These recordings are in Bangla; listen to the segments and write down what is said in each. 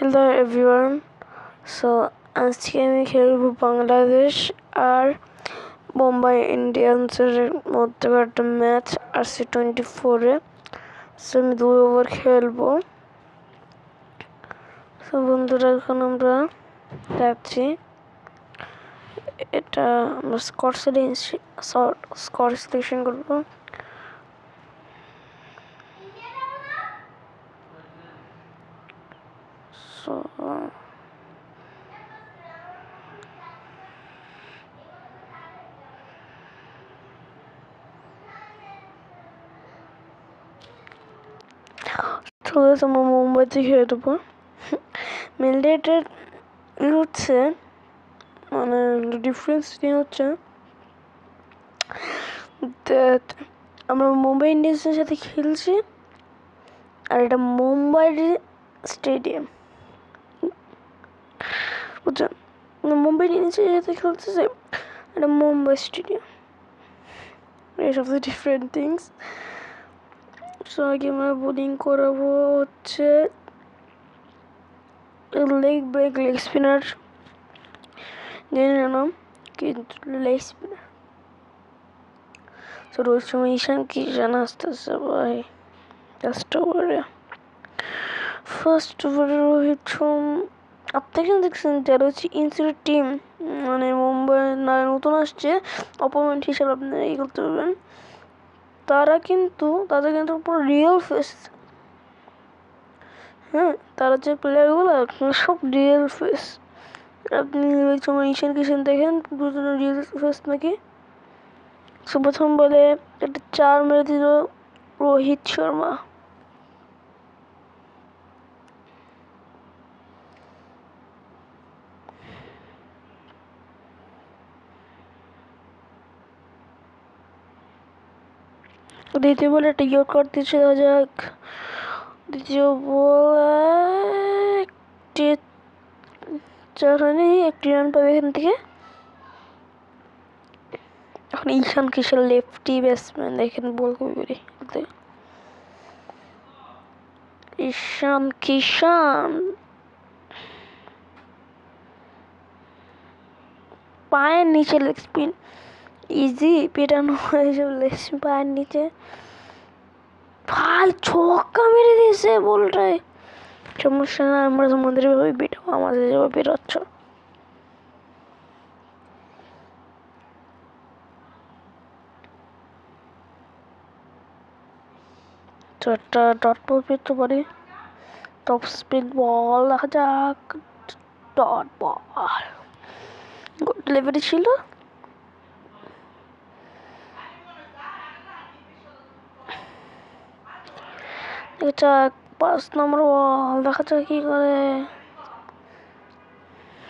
Hello everyone. সো আজকে আমি খেলবো বাংলাদেশ আর মুম্বাই ইন্ডিয়ান্সের মধ্যে একটা ম্যাচ RC24-এ। সো আমি 2 ওভার খেলবো। সো বন্ধুরা, এখন আমরা যাচ্ছি। এটা আমরা স্কোর সিলেকশন করবো। সো আমরা মুম্বাইতে খেলে দেবো। ম্যান্ডেটের হচ্ছে মানে ডিফারেন্স হচ্ছে আমরা মুম্বাই ইন্ডিয়ান্সের সাথে খেলছি, আর এটা মুম্বাইয়ের স্টেডিয়াম, বুঝছেন? মুম্বাই ইন্ডিয়ান্সের সাথে খেলতেছে, এটা মুম্বাই স্টেডিয়াম। এইসব ডিফারেন্ট থিংস। সো আগে আমরা বোলিং করাবো হচ্ছে লেগ স্পিনার, জানি না নাম, কিন্তু লেগ স্পিনার। তো রোহিত শর্মা, ঈশান কিষান আসতেছে ভাই ফার্স্ট ওভারে। রোহিত শর্মা, আপনি কিন্তু দেখছেন যারা হচ্ছে ইনসিডেন্ট টিম, মানে মুম্বাই না নতুন আসছে অপোনেন্ট হিসেবে আপনারা এই করতে পারবেন, তাদের কিন্তু পুরো রিয়েল ফেস। হ্যাঁ, তারা যে প্লেয়ারগুলো সব রিয়েল ফেস। আপনি রোহিত শর্মা, ঈশান কিষান দেখেন, দুজনের রিয়েল ফেস নাকি। প্রথম বলে একটা 4 মেরে দিল রোহিত শর্মা। দ্বিতীয় বলে একটা ইয়র্কার দিচ্ছে, দেখা যাক। দ্বিতীয় বলে একটি 4 রানে 1 রান পাবে এখান থেকে। এখন ঈশান কিষান লেফটি ব্যাটসম্যান, দেখেন বল করি ঈশান কিষান পায়ের নিচে লেগ স্পিন, ইজি পেটানো হয়েছিল লেগ স্পিন পায়ের নিচে। ভাই ছক্কা মেরে দিয়েছে বলটায়। সমস্যা না, আমরা তোমাদের ভাবে পেটাবো, আমাদের যেভাবে পেটাচ্ছ। তো একটা ডট বল পেতে পারি। টপ স্পিড বল, দেখা যাক। ডট বল গুড ডেলিভারি ছিল। এটা 5 নম্বর বল, দেখা যাক কি করে।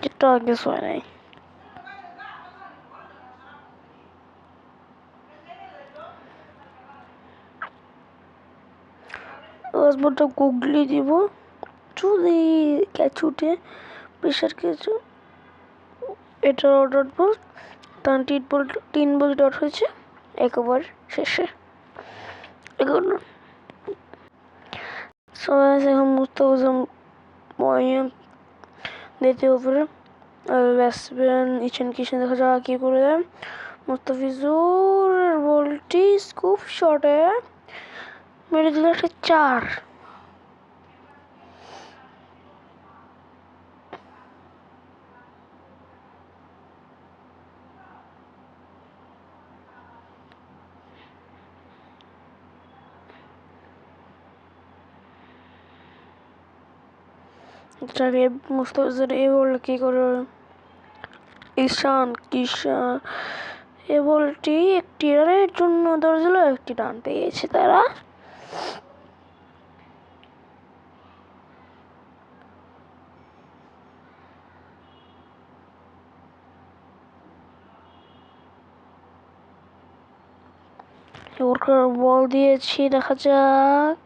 যেটা আগে হয় নাই। বলটা গুগলি দিব যদি ক্যাচ উঠে, প্রেশার ক্যাচ। এটা ডট বল, তার 3 বল ডট হয়েছে 1 ওভার শেষে। এখন এখন মুস্তাফিজুর দ্বিতীয় ওভারে, আর ব্যাটসম্যান ঈশান কিষান দেখা যাক কি করে দেয়। মুস্তাফিজুর বলটি স্কুপ শটে মেরে দিল একটা 4। মুস্তাফিজুর এই বল কি করে, ঈশান কিষান এ বলটি 1 রানের জন্য ধরেছিল, 1 রান পেয়েছে তারা। বল দিয়েছি, দেখা যাক।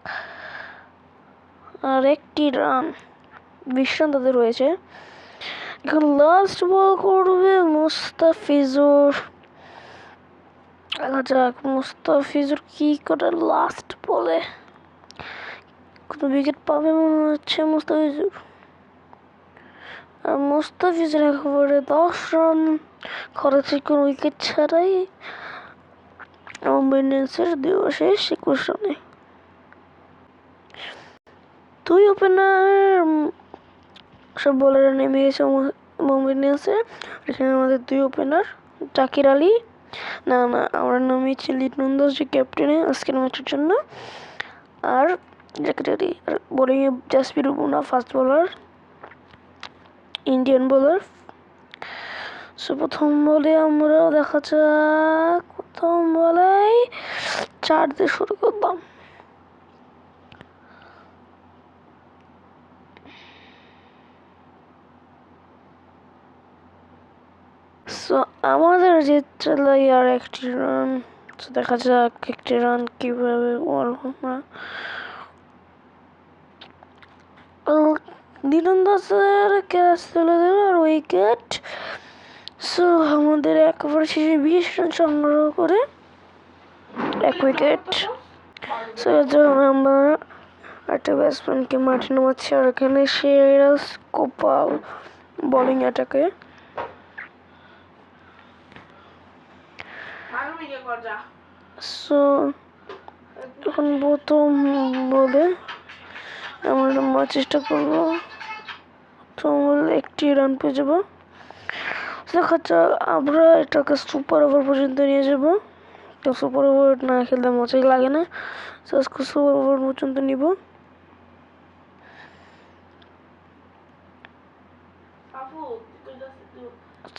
আর 1 রান, 20 রান তাদের হয়েছে। এখন লাস্ট বল করবে মুস্তাফিজুর, দেখা যাক মুস্তাফিজুর কি করে লাস্ট বলে। কোনো উইকেট পাবে মনে হচ্ছে মুস্তাফিজুর। আর মুস্তাফিজের একেবারে 10 রান খরচে কোনো উইকেট ছাড়াই মুম্বাই ইন্ডিয়ান্সের 2 ওভার শেষ 21 রানে। 2 ওপেনার সব বোলাররা নেমে গেছে মুম্বাই ইন্ডিয়ান্সের। এখানে আমাদের 2 ওপেনার জাকির আলী, না আমরা নামিয়েছি লিটন দাস যে ক্যাপ্টেনে আজকের ম্যাচের জন্য, আর জাকির আলী। আর বোলিংয়ে Jasprit Bumrah fast bowler, Indian bowler. So প্রথম বলে আমরা দেখা যাক, প্রথম বলেই 4 দিয়ে শুরু করলাম। সো আমাদের জিততে লাগে আর 1টি রান। তো দেখা যাক 1টি রান কিভাবে আমরা। লিটন দাসের ক্যাচ তুলে দিল আর উইকেট। সো আমাদের 1 ওভার শেষে 20 রান সংগ্রহ করে 1 উইকেট। সো এর জন্য আমরা একটা ব্যাটসম্যানকে মাঠে নামাচ্ছি, আর এখানে সিরাজ গোপাল বোলিং অ্যাটাকে। সো এখন প্রথম বলে আমরা নামার চেষ্টা করবো। প্রথম বলে 1টি রান পেয়ে যাবো। দেখা যাক আমরা এটাকে সুপার ওভার পর্যন্ত নিয়ে যাবো। তো সুপার ওভার না খেলতে মজাই লাগে না, তো সুপার ওভার পর্যন্ত নিব।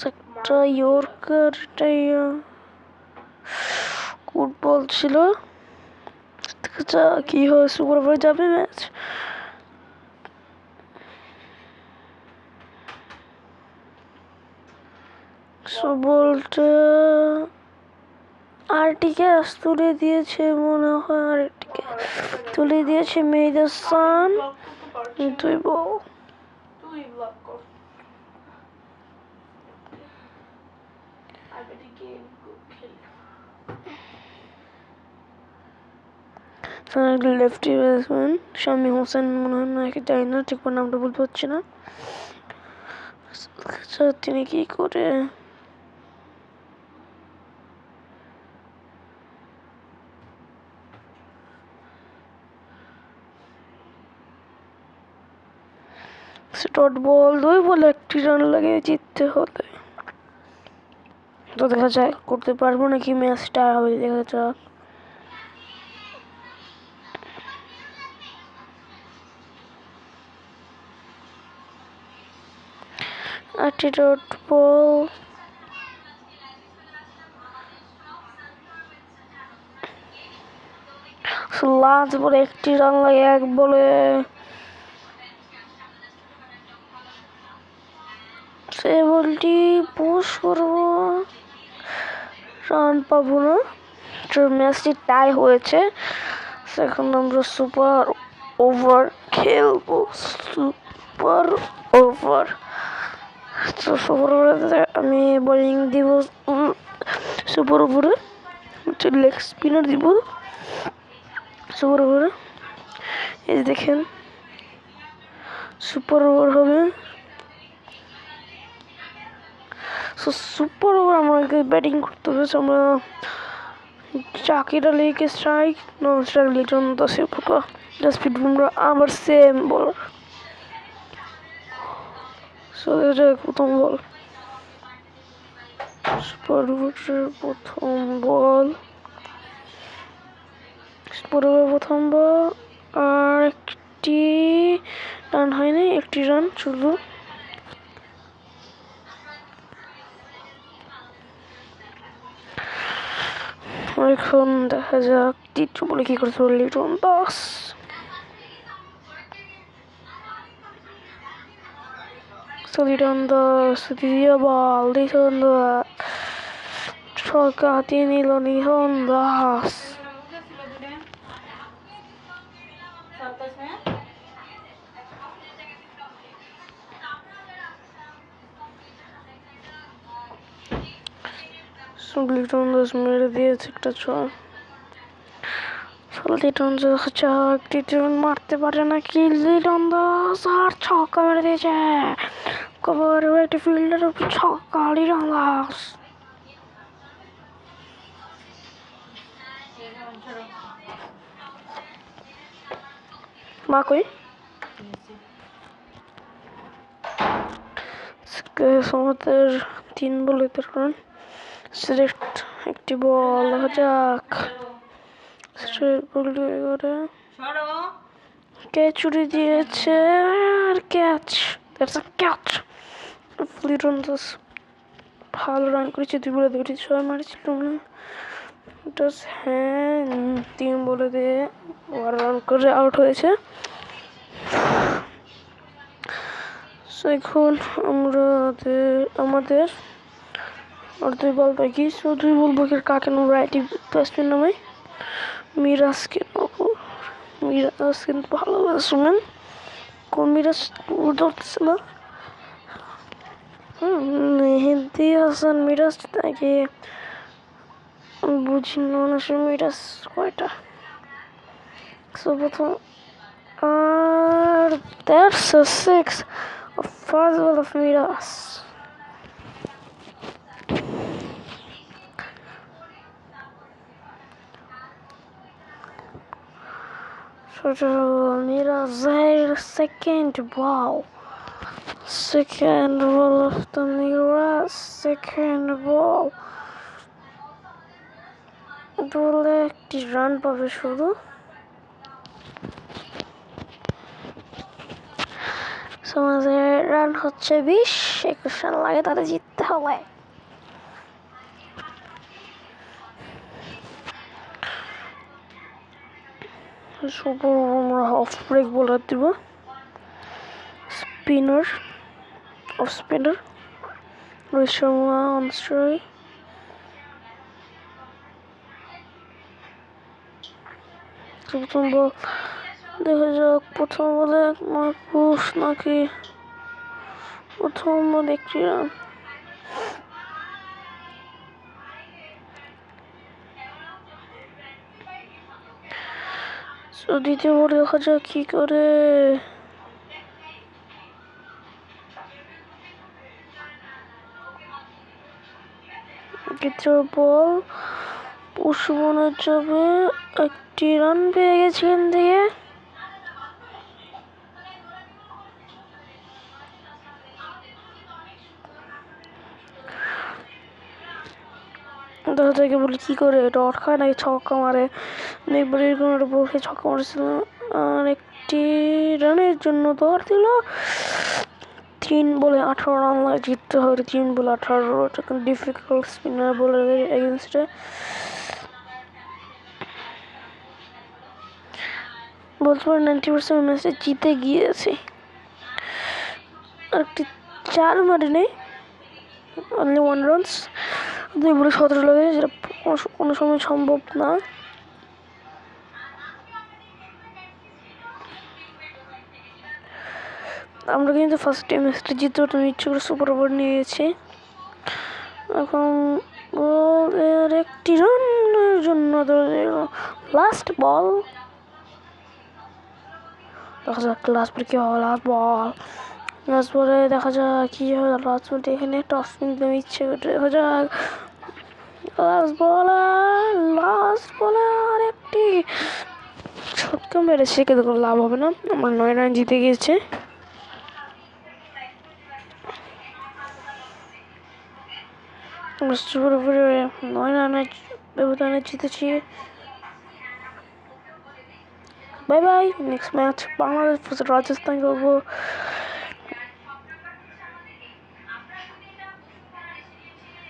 একটা ইয়র্কার, গুড বল ছিল। কি হয়, সুপার ওভারে যাবে ম্যাচ। সো বলটা আরটিকে তুলে দিয়েছে মনে হয়, আরটিকে তুলে দিয়েছে মেহেদী হাসান। 2 বল। লেফটি ব্যাটসম্যান শামী হোসেন মনে হয়, না জানি না, ঠিক করে নামটা বলতে পারছি না। তিনি কি করে ডট বল, 2 বলে 1টি রান লাগে জিততে হলে। তো দেখা যাক করতে পারবো নাকি ম্যাচটা, হবে দেখা যাক। আটটি ডট বল, লাস্ট বলে 1টি রান লাগে 1 বলে। সে বলটি পুশ করবো, রান পাবো না। ম্যাচটি টাই হয়েছে। এখন আমরা সুপার ওভার খেলবো, সুপার ওভার। তো সুপার ওভারে আমি বোলিং দিব, সুপার ওভারে লেগ স্পিনার দিব সুপার ওভারে। এই দেখেন সুপার ওভার হবে। সুপার ওভার আমাকে ব্যাটিং করতে হবে। আমরা জাকির আলীকে স্ট্রাইক, নন স্ট্রাইক লিটন দাসের পোকা, জাসপ্রীত বুমরাহ আবার সেম বলার। প্রথম বল, সুপার ওভারের প্রথম বল, সুপার ওভার প্রথম বল। আর 1টি রান হয়নি, 1টি রান শুধু। এখন দেখা যাক দ্বিতীয় বলে কি করতে পারল লিটন দাস। লিটন দাস দ্বিতীয় বল, লিটন দাস ছক্কা হাতিয়ে নিল লিটন দাস। লিটন দাস মেরে দিয়েছে একটা ছয়। লিটন দাস দ্বিতীয় মারতে পারে নাকি, লিটন দাস আর ছক্কা মেরে দিয়েছে। কভার একটা ফিল্ডার উপর ছক্কা লিটন দাস। মা কই? আমাদের 3 বলে রান। সিলেক্ট একটি বল দেখা যাক। স্ট্রেট বল করে ক্যাচ উড়ে দিয়েছে আর catch. That's a catch. Liton Das ভালো রান করেছে, 2 বলে 2টি 6 মারিছিল না। হ্যাঁ 3 বলে দিয়ে রান করে আউট হয়েছে। এখন আমাদের আর 2 বল বাকি। 2 বল বাকি কাকে নাম? রাইট ব্যাটসম্যান নামে মিরাজকে। মিরাজ কিন্তু ভালো ব্যাটসম্যান। কোন মিরাজ ধরতেছে না? মেহেদি হাসান মিরাজ নাকি বুঝি না। মিরাজ কয়টা? প্রথম আর that's a 6 of first ball of Miras. Miras second ball. Second ball of the Miras. Second ball. বলে একটি রান পাবে শুধু। আমাদের রান হচ্ছে 20-21 রান লাগে, তাদের জিততে হবে। আমরা অফ ব্রেক বোলার দিব। Spinner off spinner Rohit Sharma on strike. প্রথম বল দেখা যাক। প্রথম বলে মাহফুজ নাকি প্রথম বল একটি রান। দ্বিতীয় বল দেখা যাক কি করে। তৃতীয় বল পুষ্পনের যাবে, একটি রান পেয়ে গেছেন দিয়ে। দেখা যাক বলি কি করে ডট খায় নাকি ছক্কা মারে। একবার এরকম একটা বলকে ছক্কা মারছিল আর একটি রানের জন্য দৌড় দিল। 3 বলে 18 রান লাগে জিততে হবে। 3 বলে 18, এটা কিন্তু ডিফিকাল্ট স্পিনার বোলারের এগেনস্টে। বলতে পারে 90% ম্যাচে জিতে গিয়েছে। আর একটি 4 মারে নেই, অনলি 1 রানস। 2 বলে 17 লাগে, যেটা কোনো সময় সম্ভব না। আমরা কিন্তু ফার্স্ট টাইম ম্যাচটা জিতে ওটা ইচ্ছে করে সুপার ওভার নিয়ে গেছি। এখন একটি রানের জন্য লাস্ট বল দেখা যাক। লাস্ট বলে কি হবে? লাস্ট বলে দেখা যাক কি হবে। লাস্ট বলতে এখানে একটা অফ স্পিন ইচ্ছে করে দেখা যাক। লাস্ট বলে আর একটি ছক্কা মেরেছে, কিন্তু কোনো লাভ হবে না। আমরা 9 রান জিতে গিয়েছে। আমরা সুপার ওভারে 9 রানের ব্যবধানে জিতেছি। Bye bye. Next match Bangladesh versus Rajasthan করবো।